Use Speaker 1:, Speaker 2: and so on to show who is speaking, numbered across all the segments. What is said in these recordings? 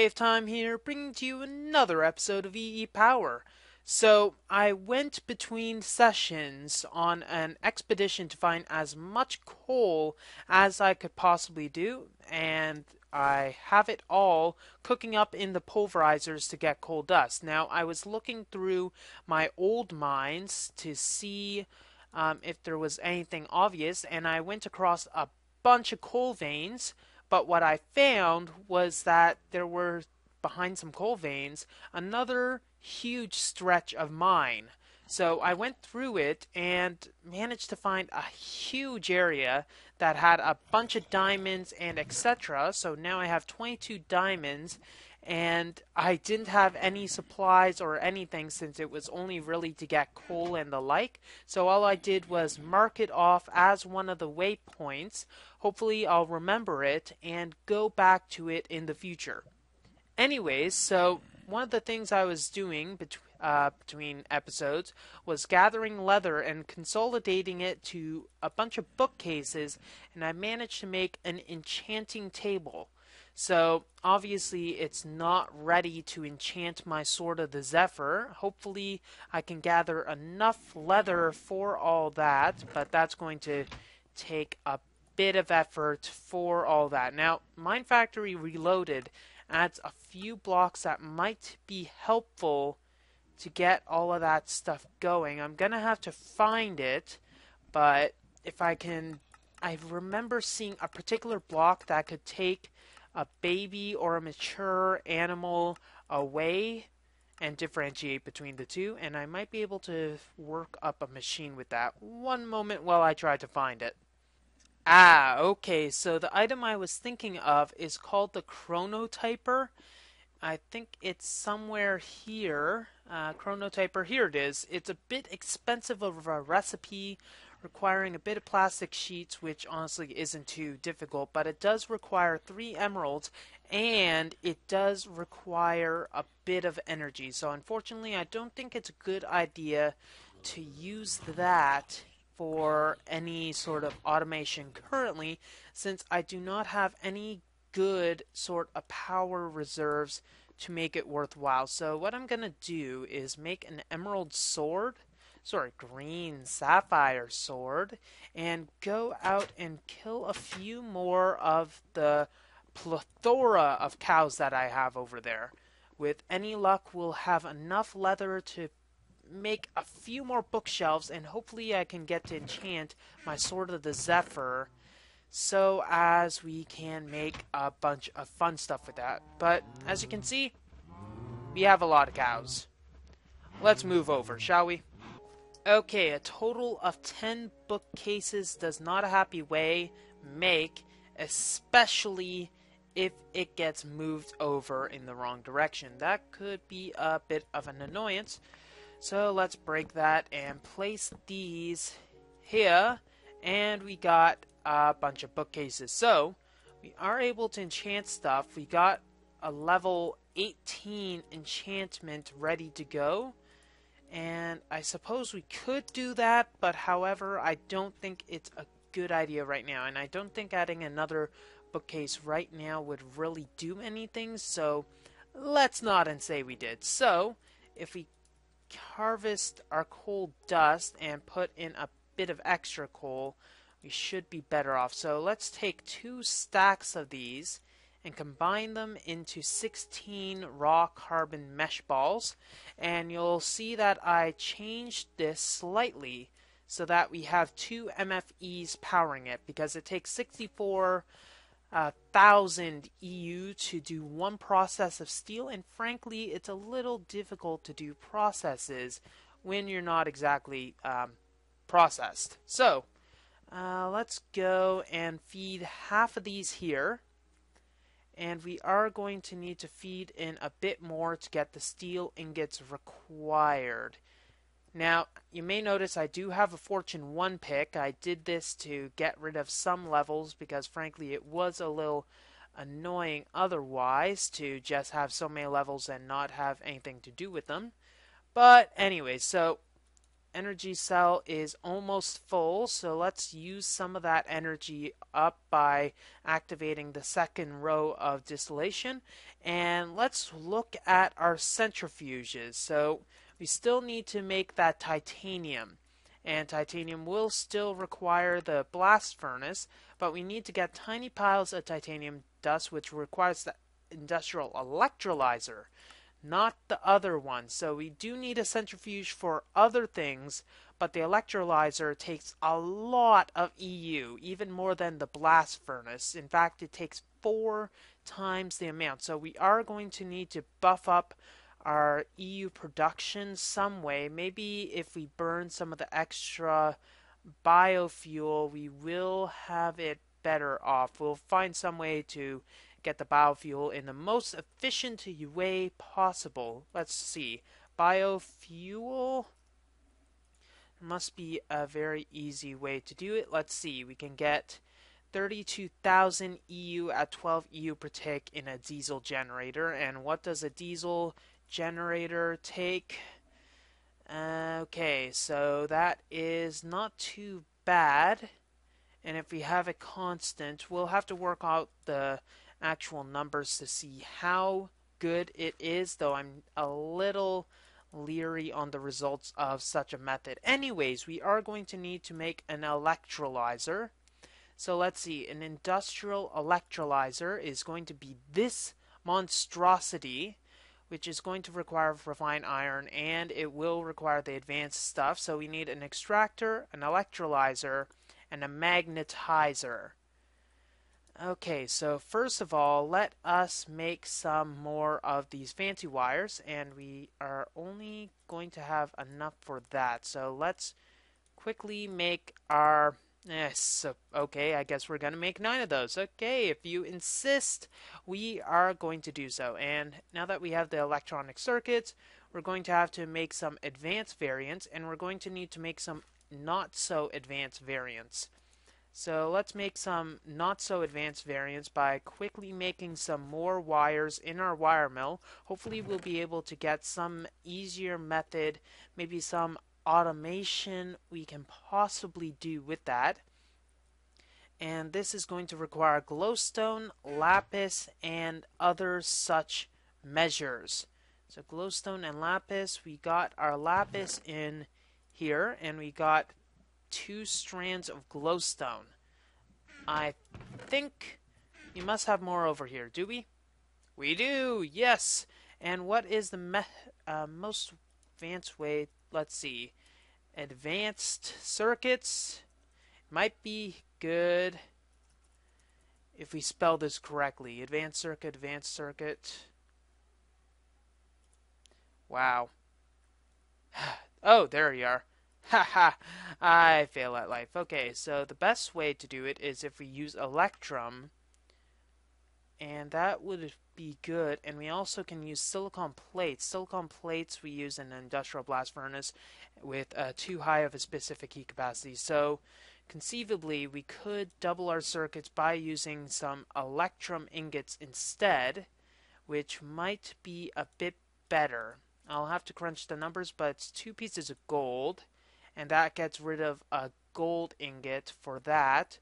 Speaker 1: WayofTime here, bringing to you another episode of EEPower. So, I went between sessions on an expedition to find as much coal as I could possibly do, and I have it all cooking up in the pulverizers to get coal dust. Now, I was looking through my old mines to see if there was anything obvious, and I went across a bunch of coal veins. But what I found was that there were, behind some coal veins, another huge stretch of mine. So I went through it and managed to find a huge area that had a bunch of diamonds and etc. So now I have 22 diamonds, and I didn't have any supplies or anything since it was only really to get coal and the like. So all I did was mark it off as one of the waypoints. Hopefully I'll remember it and go back to it in the future. Anyways, so one of the things I was doing between episodes was gathering leather and consolidating it to a bunch of bookcases, and I managed to make an enchanting table. So obviously it's not ready to enchant my Sword of the Zephyr. Hopefully I can gather enough leather for all that, but that's going to take a bit of effort for all that. Now, Mine Factory Reloaded adds a few blocks that might be helpful to get all of that stuff going. I'm gonna have to find it, but if I can, I remember seeing a particular block that could take a baby or a mature animal away and differentiate between the two, and I might be able to work up a machine with that. One moment while I try to find it. Ah, okay, so the item I was thinking of is called the chronotyper. I think it's somewhere here. Chronotyper, here it is. It's a bit expensive of a recipe, requiring a bit of plastic sheets, which honestly isn't too difficult, but it does require 3 emeralds, and it does require a bit of energy. So unfortunately, I don't think it's a good idea to use that for any sort of automation currently, since I do not have any good sort of power reserves to make it worthwhile. So what I'm gonna do is make an emerald sword, green sapphire sword, and go out and kill a few more of the plethora of cows that I have over there. With any luck, we'll have enough leather to make a few more bookshelves, and hopefully I can get to enchant my Sword of the Zephyr so as we can make a bunch of fun stuff with that. But as you can see, we have a lot of cows. Let's move over, shall we? Okay, a total of 10 bookcases does not a happy way make, especially if it gets moved over in the wrong direction. That could be a bit of an annoyance. So let's break that and place these here, and we got a bunch of bookcases. So we are able to enchant stuff. We got a level 18 enchantment ready to go, and I suppose we could do that, but however, I don't think it's a good idea right now, and I don't think adding another bookcase right now would really do anything, so let's not and say we did. So if we harvest our coal dust and put in a bit of extra coal, we should be better off. So let's take 2 stacks of these and combine them into 16 raw carbon mesh balls, and you'll see that I changed this slightly so that we have 2 MFEs powering it, because it takes 64,000 EU to do one process of steel, and frankly it's a little difficult to do processes when you're not exactly processed. So let's go and feed half of these here, and we are going to need to feed in a bit more to get the steel ingots required. Now, you may notice I do have a Fortune 1 pick. I did this to get rid of some levels because frankly it was a little annoying otherwise to just have so many levels and not have anything to do with them. But anyway, so energy cell is almost full, so let's use some of that energy up by activating the second row of distillation. And let's look at our centrifuges. So we still need to make that titanium. And titanium will still require the blast furnace, but we need to get tiny piles of titanium dust, which requires the industrial electrolyzer, not the other one. So we do need a centrifuge for other things, but the electrolyzer takes a lot of EU, even more than the blast furnace. In fact, it takes 4 times the amount. So we are going to need to buff up our EU production some way. Maybe if we burn some of the extra biofuel, we will have it better off. We'll find some way to get the biofuel in the most efficient way possible. Let's see. Biofuel must be a very easy way to do it. Let's see. We can get 32,000 EU at 12 EU per tick in a diesel generator. And what does a diesel generator take? Okay, so that is not too bad. And if we have a constant, we'll have to work out the actual numbers to see how good it is, though I'm a little leery on the results of such a method. Anyways, we are going to need to make an electrolyzer. So let's see, an industrial electrolyzer is going to be this monstrosity, which is going to require refined iron, and it will require the advanced stuff. So we need an extractor, an electrolyzer, and a magnetizer. Okay, so first of all, let us make some more of these fancy wires, and we are only going to have enough for that. So let's quickly make our... okay, I guess we're going to make 9 of those. Okay, if you insist, we are going to do so. And now that we have the electronic circuits, we're going to have to make some advanced variants, and we're going to need to make some not so advanced variants. So let's make some not so advanced variants by quickly making some more wires in our wire mill. Hopefully we'll be able to get some easier method, maybe some automation we can possibly do with that. And this is going to require glowstone, lapis, and other such measures. So glowstone and lapis, we got our lapis in here, and we got 2 strands of glowstone. I think we must have more over here, do we? We do, yes! And what is the most advanced way? Let's see. Advanced circuits might be good if we spell this correctly. Advanced circuit, advanced circuit. Wow. Oh, there you are. Haha, I fail at life. Okay, so the best way to do it is if we use electrum, and that would be good. And we also can use silicon plates. Silicon plates we use in an industrial blast furnace with too high of a specific heat capacity. So conceivably, we could double our circuits by using some electrum ingots instead, which might be a bit better. I'll have to crunch the numbers, but it's 2 pieces of gold, and that gets rid of a gold ingot for that.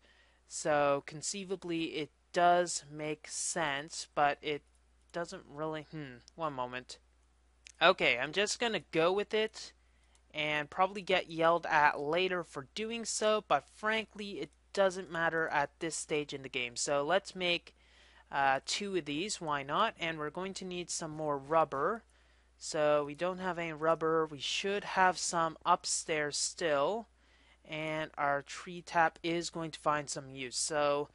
Speaker 1: So conceivably it does make sense, but it doesn't really... one moment. Okay, I'm just gonna go with it and probably get yelled at later for doing so, but frankly it doesn't matter at this stage in the game. So let's make 2 of these, why not? And we're going to need some more rubber. So we don't have any rubber. We should have some upstairs still. And our tree tap is going to find some use. So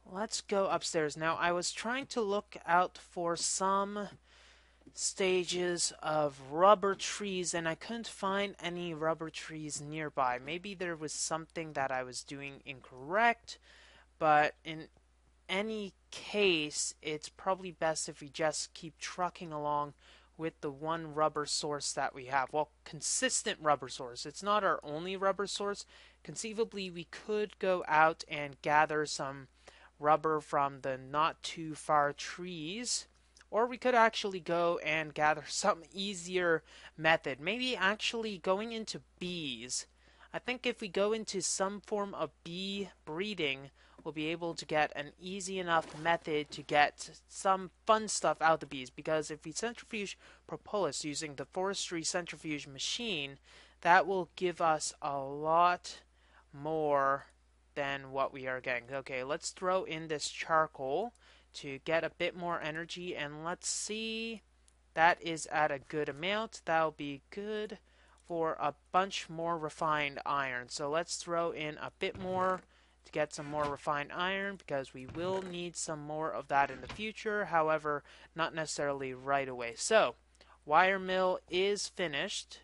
Speaker 1: let's go upstairs. Now I was trying to look out for some stages of rubber trees, and I couldn't find any rubber trees nearby. Maybe there was something that I was doing incorrect, but in any case, it's probably best if we just keep trucking along with the one rubber source that we have. Well, consistent rubber source. It's not our only rubber source. Conceivably, we could go out and gather some rubber from the not too far trees, Or we could actually go and gather some easier method. Maybe actually going into bees. I think if we go into some form of bee breeding, we'll be able to get an easy enough method to get some fun stuff out of the bees. Because if we centrifuge propolis using the forestry centrifuge machine, that will give us a lot more than what we are getting. Okay, let's throw in this charcoal to get a bit more energy, and let's see, that is at a good amount. That'll be good for a bunch more refined iron. So let's throw in a bit more to get some more refined iron, because we will need some more of that in the future. However, not necessarily right away. So wire mill is finished.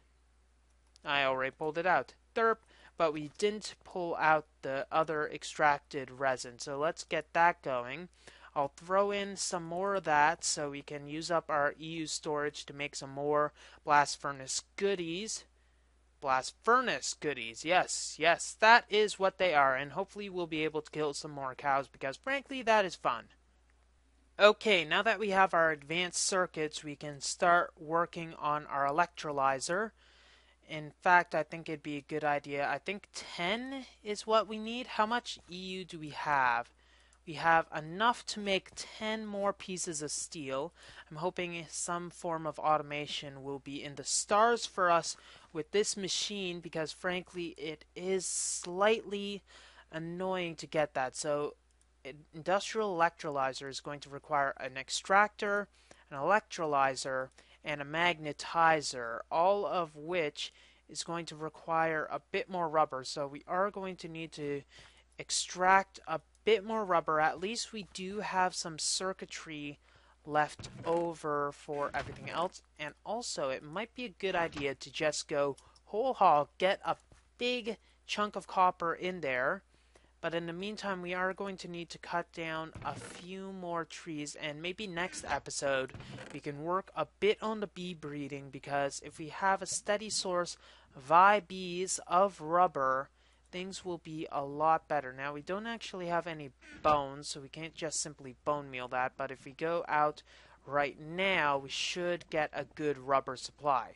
Speaker 1: I already pulled it out. Derp. But we didn't pull out the other extracted resin. So let's get that going. I'll throw in some more of that so we can use up our EU storage to make some more blast furnace goodies. Blast furnace goodies, yes, yes, that is what they are. And hopefully we'll be able to kill some more cows, because frankly that is fun. Okay, now that we have our advanced circuits, we can start working on our electrolyzer. In fact, I think it'd be a good idea. I think 10 is what we need. How much EU do we have? We have enough to make 10 more pieces of steel. I'm hoping some form of automation will be in the stars for us with this machine, because frankly it is slightly annoying to get that. So industrial electrolyzer is going to require an extractor, an electrolyzer, and a magnetizer, all of which is going to require a bit more rubber. So we are going to need to extract a bit more rubber. At least we do have some circuitry left over for everything else. And also, it might be a good idea to just go whole hog, get a big chunk of copper in there. But in the meantime, we are going to need to cut down a few more trees, and maybe next episode we can work a bit on the bee breeding, because if we have a steady source via bees of rubber, things will be a lot better. Now, we don't actually have any bones, so we can't just simply bone meal that, but if we go out right now, we should get a good rubber supply.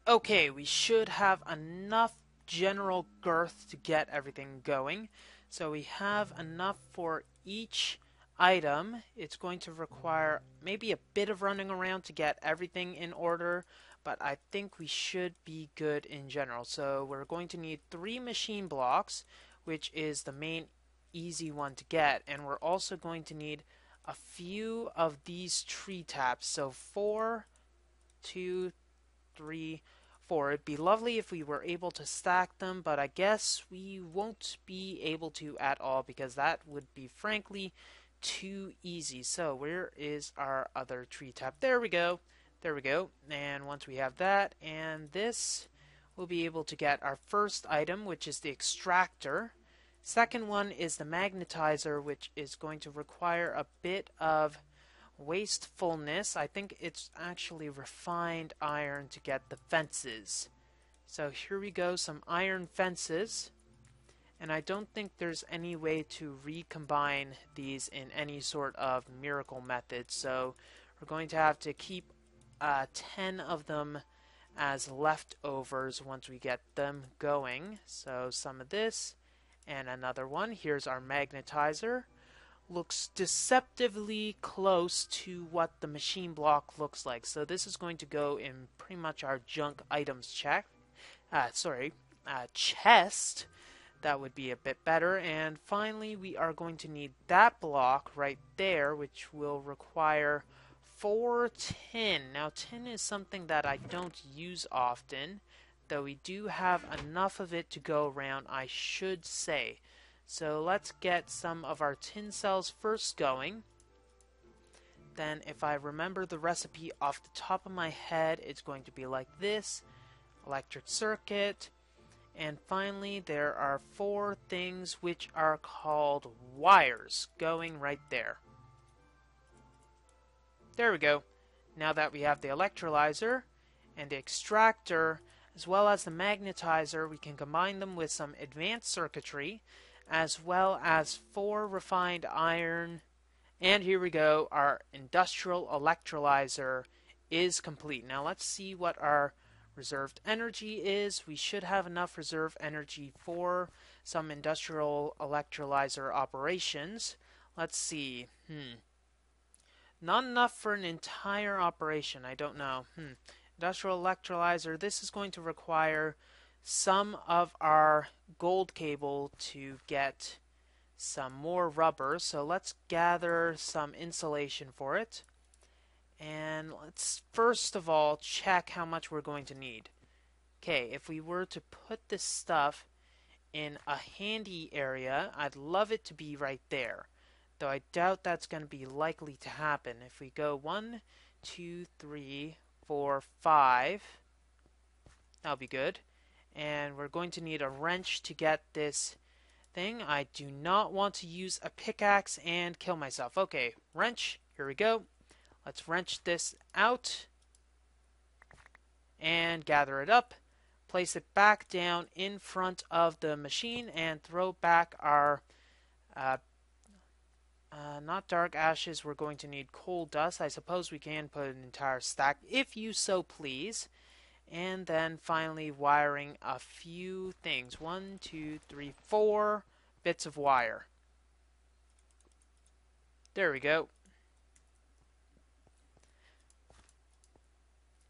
Speaker 1: Okay, we should have enough general girth to get everything going. So we have enough for each item. It's going to require maybe a bit of running around to get everything in order, but I think we should be good in general. So we're going to need 3 machine blocks, which is the main easy one to get, and we're also going to need a few of these tree taps. So 4, 2, 3, 4. It'd be lovely if we were able to stack them, but I guess we won't be able to at all, because that would be frankly too easy. So where is our other tree tap? There we go. There we go. And once we have that and this, we'll be able to get our first item, which is the extractor. Second one is the magnetizer, which is going to require a bit of wastefulness. I think it's actually refined iron to get the fences. So here we go, some iron fences. And I don't think there's any way to recombine these in any sort of miracle method. So we're going to have to keep 10 of them as leftovers once we get them going. So some of this and another one. Here's our magnetizer. Looks deceptively close to what the machine block looks like. So this is going to go in pretty much our junk items chest. That would be a bit better. And finally, we are going to need that block right there, which will require 4 tin. Now, tin is something that I don't use often, though we do have enough of it to go around, I should say. So let's get some of our tin cells first going. Then if I remember the recipe off the top of my head, it's going to be like this. Electric circuit. And finally, there are 4 things which are called wires going right there. There we go. Now that we have the electrolyzer and the extractor, as well as the magnetizer, we can combine them with some advanced circuitry, as well as 4 refined iron And here we go, our industrial electrolyzer is complete. Now let's see what our reserved energy is. We should have enough reserve energy for some industrial electrolyzer operations. Let's see. Not enough for an entire operation. I don't know. Industrial electrolyzer. This is going to require some of our gold cable to get some more rubber. So let's gather some insulation for it. And let's first of all check how much we're going to need. Okay, if we were to put this stuff in a handy area, I'd love it to be right there. Though I doubt that's going to be likely to happen. If we go 1, 2, 3, 4, 5, that'll be good. And we're going to need a wrench to get this thing. I do not want to use a pickaxe and kill myself. Okay, wrench, here we go. Let's wrench this out and gather it up. Place it back down in front of the machine and throw back our not dark ashes. We're going to need coal dust. I suppose we can put an entire stack if you so please. And then finally wiring a few things. 1, 2, 3, 4 bits of wire. There we go.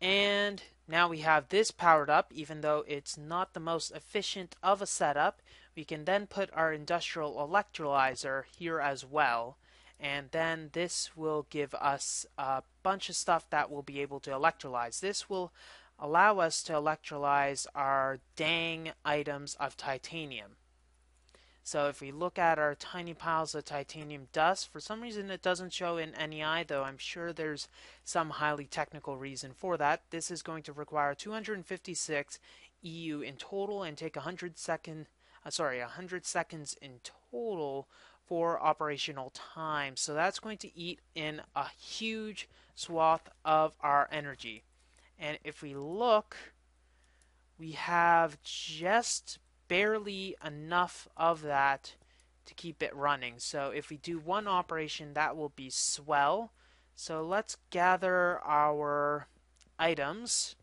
Speaker 1: And now we have this powered up, even though it's not the most efficient of a setup. We can then put our industrial electrolyzer here as well. And then this will give us a bunch of stuff that we'll be able to electrolyze. This will allow us to electrolyze our dang items of titanium. So if we look at our tiny piles of titanium dust, for some reason it doesn't show in NEI, though I'm sure there's some highly technical reason for that. This is going to require 256 EU in total and take 100 seconds in total for operational time. So that's going to eat in a huge swath of our energy. And if we look, we have just barely enough of that to keep it running. So if we do one operation, that will be swell. So let's gather our items.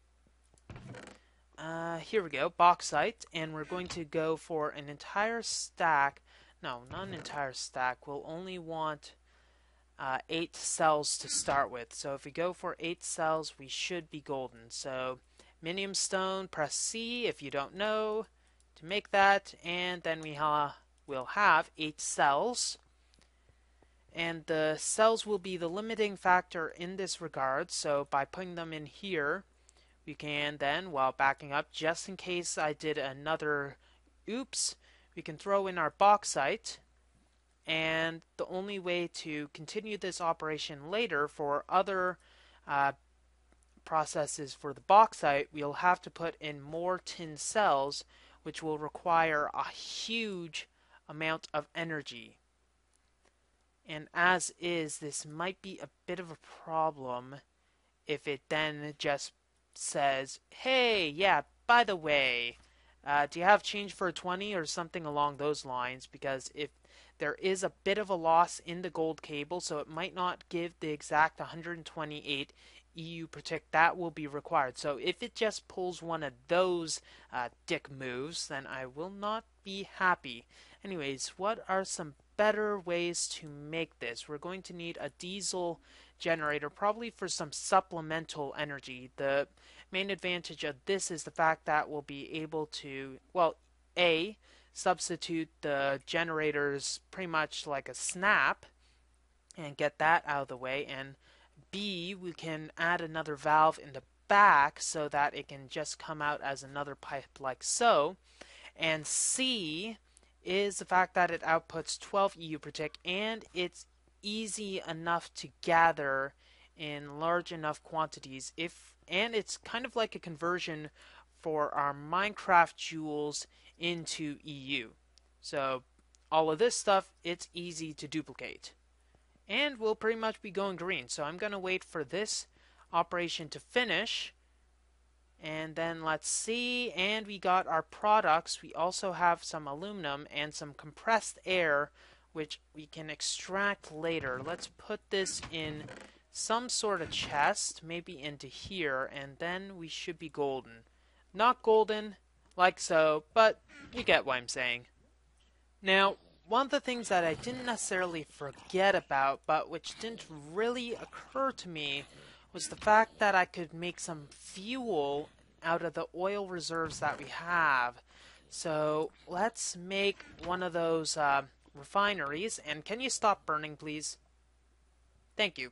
Speaker 1: Here we go, bauxite, and we're going to go for an entire stack. No, not an entire stack. We'll only want 8 cells to start with. So if we go for 8 cells, we should be golden. So minium stone, press C if you don't know to make that, and then we'll have 8 cells. And the cells will be the limiting factor in this regard, so by putting them in here, we can then, while backing up, just in case I did another oops, we can throw in our bauxite. And the only way to continue this operation later for other processes for the bauxite, we'll have to put in more tin cells, which will require a huge amount of energy. And as is, this might be a bit of a problem if it then just says, hey, yeah, by the way, do you have change for a 20 or something along those lines? Because if there is a bit of a loss in the gold cable, so it might not give the exact 128 EU protect that will be required. So if it just pulls one of those dick moves, then I will not be happy. Anyways, what are some better ways to make this? We're going to need a diesel generator, probably for some supplemental energy. The main advantage of this is the fact that we'll be able to, well, A, substitute the generators pretty much like a snap and get that out of the way, and B, we can add another valve in the back so that it can just come out as another pipe like so. And C is the fact that it outputs 12 EU per tick, and it's easy enough to gather in large enough quantities. And it's kind of like a conversion for our Minecraft jewels into EU. So all of this stuff, it's easy to duplicate. And we'll pretty much be going green. So I'm going to wait for this operation to finish. And then let's see, and we got our products. We also have some aluminum and some compressed air, which we can extract later. Let's put this in some sort of chest, maybe into here, and then we should be golden. Not golden, like so, but you get what I'm saying. Now, one of the things that I didn't necessarily forget about, but which didn't really occur to me, was the fact that I could make some fuel out of the oil reserves that we have. So let's make one of those refineries. And can you stop burning, please? Thank you.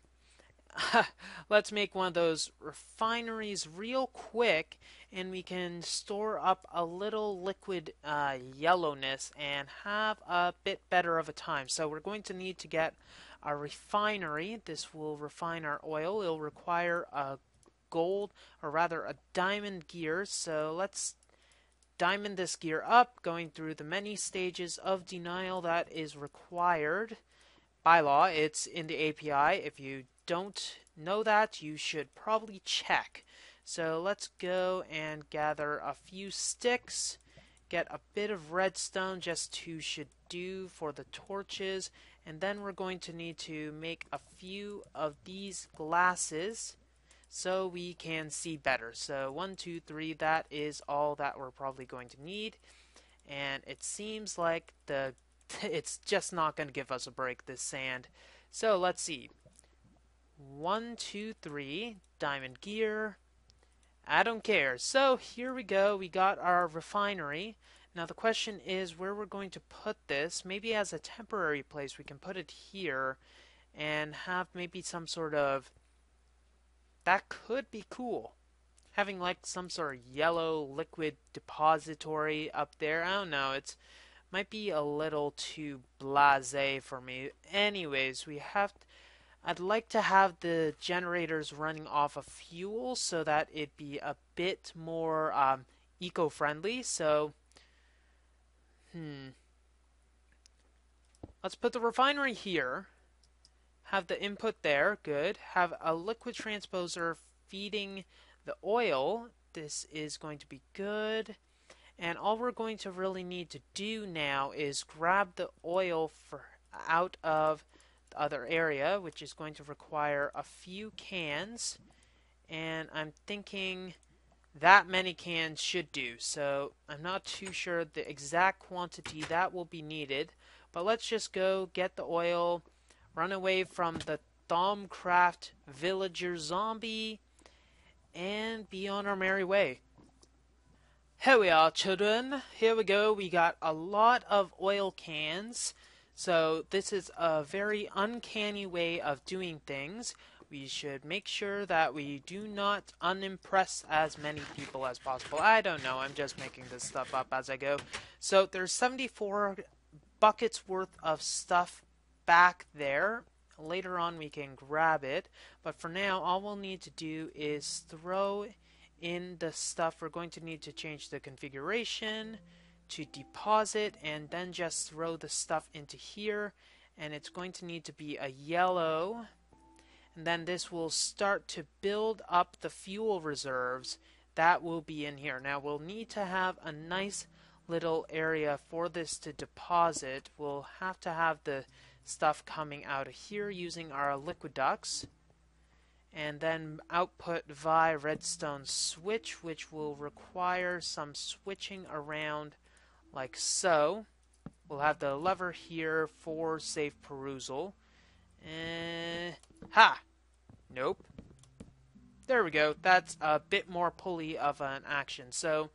Speaker 1: Let's make one of those refineries real quick, and we can store up a little liquid yellowness and have a bit better of a time. So we're going to need to get a refinery. This will refine our oil. It'll require a gold, or rather a diamond gear. So let's diamond this gear up, going through the many stages of denial that is required by law. It's in the API. If you don't know that, you should probably check. So let's go and gather a few sticks, get a bit of redstone, just to should do for the torches, and then we're going to need to make a few of these glasses so we can see better. So 1, 2, 3, that is all that we're probably going to need, and it seems like it's just not going to give us a break, this sand. So let's see. 1, 2, 3, diamond gear. I don't care. So here we go. We got our refinery. Now the question is where we're going to put this. Maybe as a temporary place we can put it here and have maybe some sort of... That could be cool. Having like some sort of yellow liquid depository up there. I don't know. It's might be a little too blasé for me. Anyways, I'd like to have the generators running off of fuel so that it be a bit more eco-friendly. So, let's put the refinery here. Have the input there. Good. Have a liquid transposer feeding the oil. This is going to be good. And all we're going to really need to do now is grab the oil out of the other area, which is going to require a few cans. And I'm thinking that many cans should do. So I'm not too sure the exact quantity that will be needed. But let's just go get the oil, run away from the Thaumcraft villager zombie, and be on our merry way. Here we are, children. Here we go. We got a lot of oil cans. So this is a very uncanny way of doing things. We should make sure that we do not unimpress as many people as possible. I don't know. I'm just making this stuff up as I go. So there's 74 buckets worth of stuff back there. Later on we can grab it. But for now, all we'll need to do is throw in the stuff. We're going to need to change the configuration to deposit and then just throw the stuff into here, and it's going to need to be a yellow, and then this will start to build up the fuel reserves that will be in here. Now we'll need to have a nice little area for this to deposit. We'll have to have the stuff coming out of here using our liquid ducts, and then output via redstone switch, which will require some switching around like so. We'll have the lever here for safe perusal. Ha! Nope. There we go. That's a bit more pulley of an action. So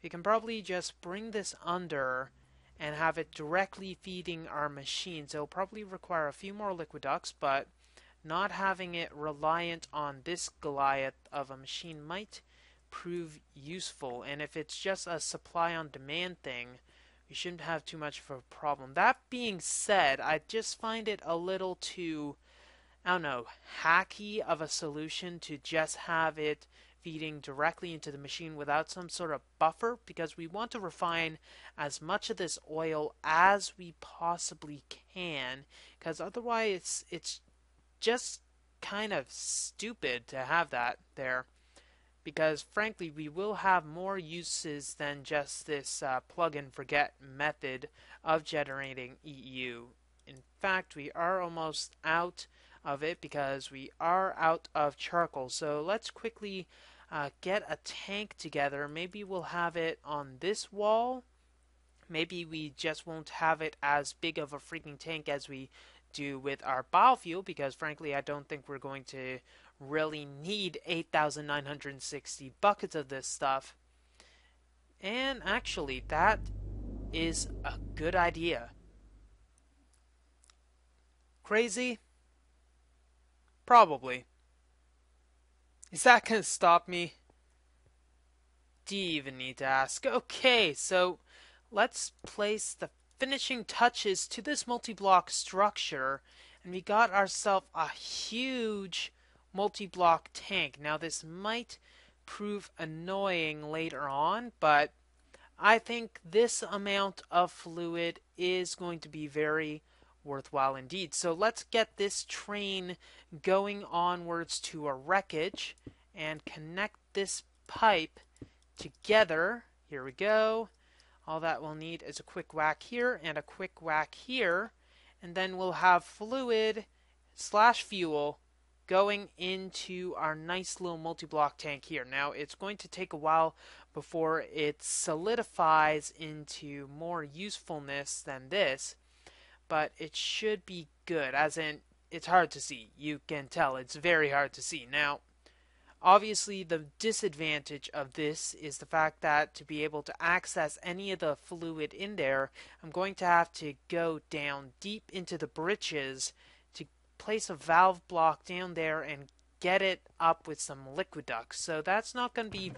Speaker 1: we can probably just bring this under and have it directly feeding our machines. It'll probably require a few more liquid ducts, but not having it reliant on this Goliath of a machine might prove useful. And if it's just a supply on demand thing, we shouldn't have too much of a problem. That being said, I just find it a little too, I don't know, hacky of a solution to just have it feeding directly into the machine without some sort of buffer, because we want to refine as much of this oil as we possibly can, because otherwise it's just kind of stupid to have that there, because frankly we will have more uses than just this plug and forget method of generating EU. In fact, we are almost out of it because we are out of charcoal. So let's quickly get a tank together. Maybe we'll have it on this wall. Maybe we just won't have it as big of a freaking tank as we do with our biofuel, because frankly, I don't think we're going to really need 8,960 buckets of this stuff. And actually, that is a good idea. Crazy? Probably. Is that gonna stop me? Do you even need to ask? Okay, so let's place the finishing touches to this multi-block structure, and we got ourselves a huge multi-block tank. Now this might prove annoying later on, but I think this amount of fluid is going to be very worthwhile indeed. So let's get this train going onwards to a wreckage and connect this pipe together. Here we go. All that we'll need is a quick whack here and a quick whack here, and then we'll have fluid slash fuel going into our nice little multi-block tank here. Now it's going to take a while before it solidifies into more usefulness than this, but it should be good, as in it's hard to see. You can tell it's very hard to see. Now obviously, the disadvantage of this is the fact that to be able to access any of the fluid in there, I'm going to have to go down deep into the britches to place a valve block down there and get it up with some liquid ducts. So that's not going to be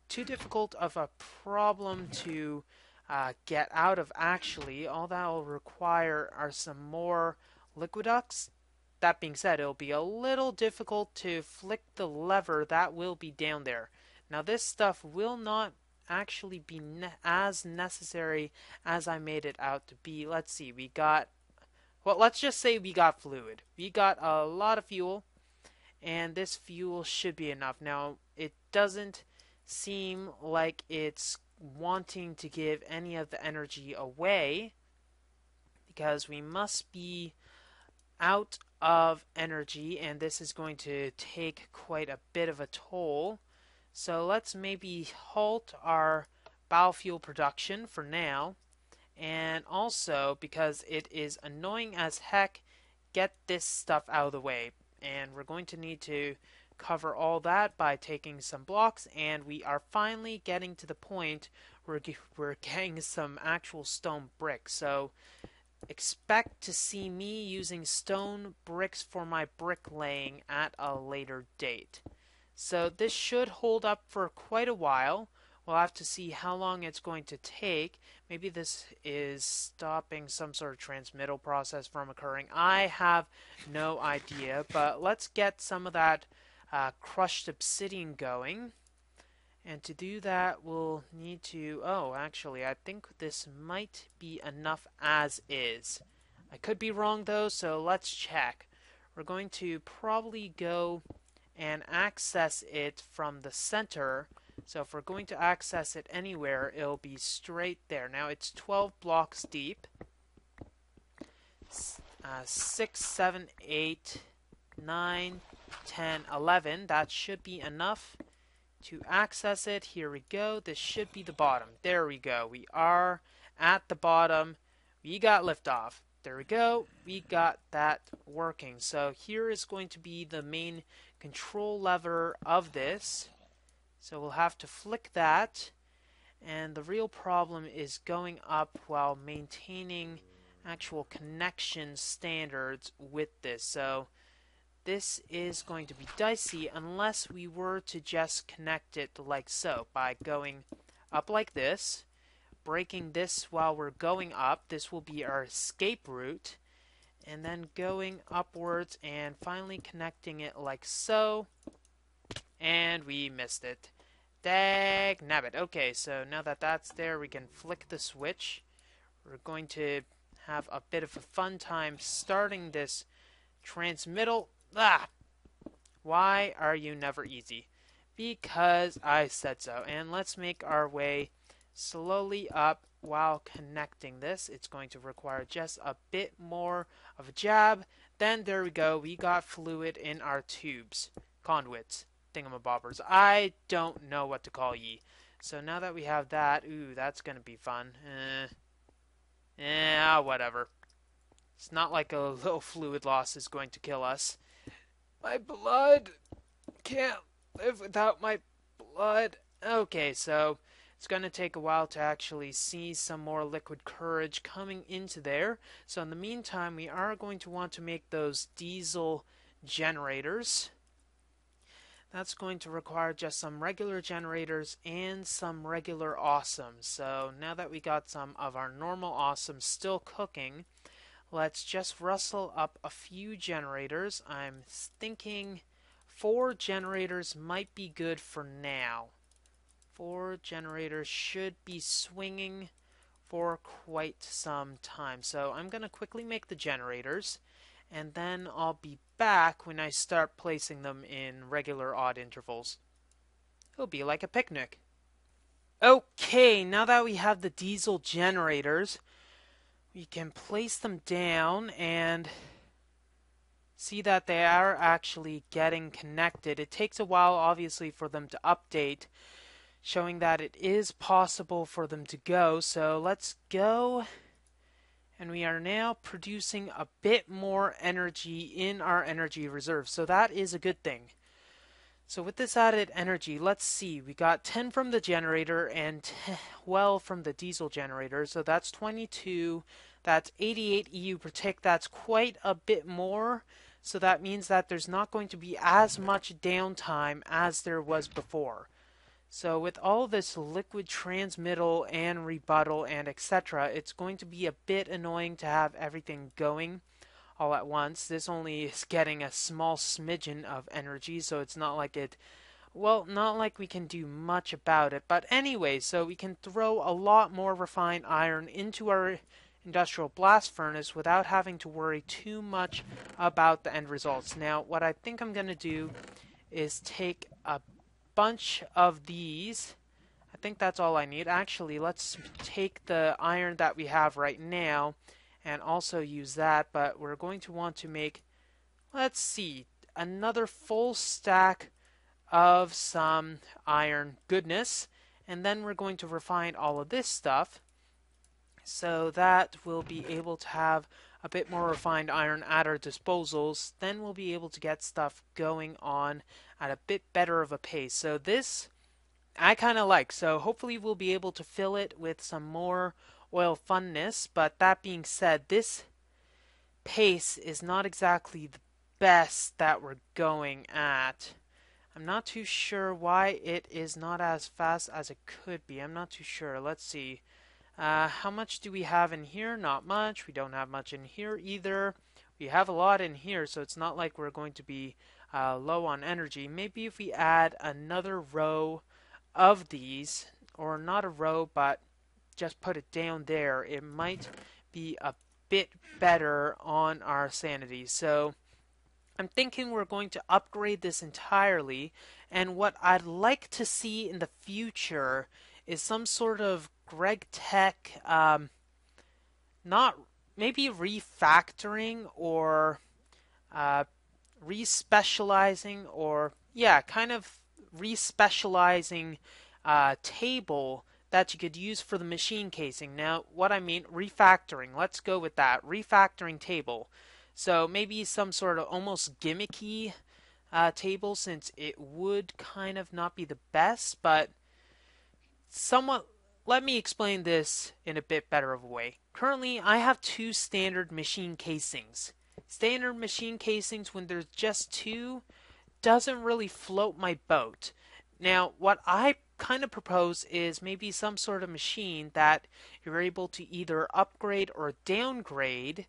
Speaker 1: too difficult of a problem to get out of, actually. All that will require are some more liquid ducts. That being said, it'll be a little difficult to flick the lever that will be down there. Now this stuff will not actually be as necessary as I made it out to be. Let's see, well, let's just say we got fluid. We got a lot of fuel, and this fuel should be enough. Now, it doesn't seem like it's wanting to give any of the energy away, because we must be out of energy, and this is going to take quite a bit of a toll. So let's maybe halt our biofuel production for now, and also, because it is annoying as heck, get this stuff out of the way. And we're going to need to cover all that by taking some blocks, and we are finally getting to the point where we're getting some actual stone bricks. So expect to see me using stone bricks for my bricklaying at a later date. So this should hold up for quite a while. We'll have to see how long it's going to take. Maybe this is stopping some sort of transmittal process from occurring. I have no idea, but let's get some of that crushed obsidian going. And to do that, we'll need to... Oh, actually, I think this might be enough as is. I could be wrong, though, so let's check. We're going to probably go and access it from the center. So if we're going to access it anywhere, it'll be straight there. Now, it's 12 blocks deep. 6, 7, 8, 9, 10, 11. That should be enough to access it. Here we go. This should be the bottom. There we go. We are at the bottom. We got liftoff. There we go. We got that working. So here is going to be the main control lever of this. So we'll have to flick that. And the real problem is going up while maintaining actual connection standards with this. So this is going to be dicey unless we were to just connect it like so, by going up like this, breaking this while we're going up. This will be our escape route, and then going upwards and finally connecting it like so, and we missed it. Dag nabbit. Okay, so now that that's there, we can flick the switch. We're going to have a bit of a fun time starting this transmittal. Why are you never easy? Because I said so. And let's make our way slowly up while connecting this, it's going to require just a bit more of a jab. Then there we go, we got fluid in our tubes, conduits, thingamabobbers. I don't know what to call ye. So now that we have that, ooh, that's gonna be fun. Whatever. It's not like a little fluid loss is going to kill us. My blood! Can't live without my blood. Okay, so it's going to take a while to actually see some more liquid courage coming into there. So in the meantime, we are going to want to make those diesel generators. That's going to require just some regular generators and some regular awesomes. So now that we got some of our normal awesomes still cooking, let's just rustle up a few generators. I'm thinking 4 generators might be good for now. 4 generators should be swinging for quite some time. So I'm going to quickly make the generators, and then I'll be back when I start placing them in regular odd intervals. It'll be like a picnic. Okay, now that we have the diesel generators, we can place them down and see that they are actually getting connected. It takes a while, obviously, for them to update, showing that it is possible for them to go. So let's go, and we are now producing a bit more energy in our energy reserve. So that is a good thing. So with this added energy, let's see, we got 10 from the generator and 12 from the diesel generator. So that's 22, that's 88 EU per tick. That's quite a bit more. So that means that there's not going to be as much downtime as there was before. So with all this liquid transmittal and rebuttal and etc., it's going to be a bit annoying to have everything going all at once. This only is getting a small smidgen of energy, so it's not like not like we can do much about it. But anyway, so we can throw a lot more refined iron into our industrial blast furnace without having to worry too much about the end results. Now, what I think I'm going to do is take a bunch of these. I think that's all I need. Actually, let's take the iron that we have right now and also use that, but we're going to want to make, let's see, another full stack of some iron goodness, and then we're going to refine all of this stuff so that we'll be able to have a bit more refined iron at our disposals. Then we'll be able to get stuff going on at a bit better of a pace. So this I kind of like. So hopefully we'll be able to fill it with some more oil funness. But that being said, this pace is not exactly the best that we're going at. I'm not too sure why it is not as fast as it could be. I'm not too sure. Let's see. How much do we have in here? Not much. We don't have much in here either. We have a lot in here, so it's not like we're going to be low on energy. Maybe if we add another row of these, or not a row, but just put it down there, it might be a bit better on our sanity. So I'm thinking we're going to upgrade this entirely, and what I'd like to see in the future is some sort of Greg Tech, not maybe refactoring or respecializing, or yeah, kind of respecializing table that you could use for the machine casing. Now, what I mean, refactoring. Let's go with that. Refactoring table. So maybe some sort of almost gimmicky table, since it would kind of not be the best, but somewhat. Let me explain this in a bit better of a way. Currently, I have 2 standard machine casings. Standard machine casings, when there's just 2, doesn't really float my boat. Now, what I kind of propose is maybe some sort of machine that you're able to either upgrade or downgrade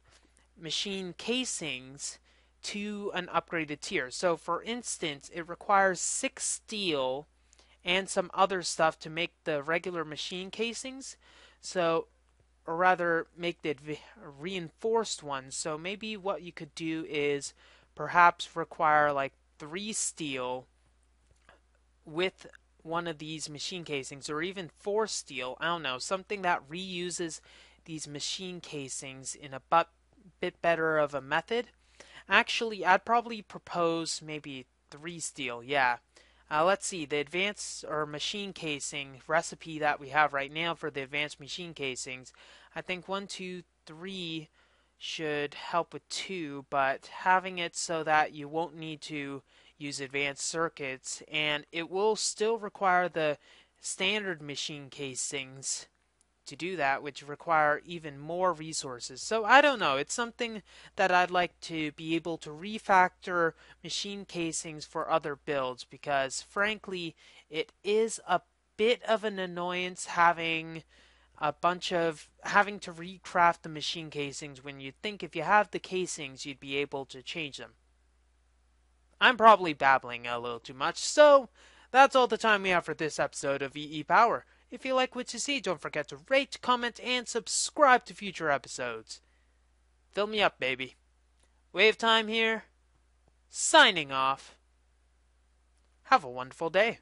Speaker 1: machine casings to an upgraded tier. So, for instance, it requires 6 steel and some other stuff to make the regular machine casings. So, or rather, make the reinforced ones. So maybe what you could do is perhaps require like 3 steel with one of these machine casings, or even force steel, I don't know, something that reuses these machine casings in a bit better of a method. Actually, I'd probably propose maybe 3 steel, yeah. Let's see, the advanced or machine casing recipe that we have right now for the advanced machine casings, I think 1, 2, 3 should help with 2, but having it so that you won't need to use advanced circuits, and it will still require the standard machine casings to do that, which require even more resources. So I don't know. It's something that I'd like to be able to refactor machine casings for other builds because, frankly, it is a bit of an annoyance having to recraft the machine casings when you'd think if you have the casings you'd be able to change them. I'm probably babbling a little too much, so that's all the time we have for this episode of EEPower. If you like what you see, don't forget to rate, comment, and subscribe to future episodes. Fill me up, baby. WayofTime here, signing off. Have a wonderful day.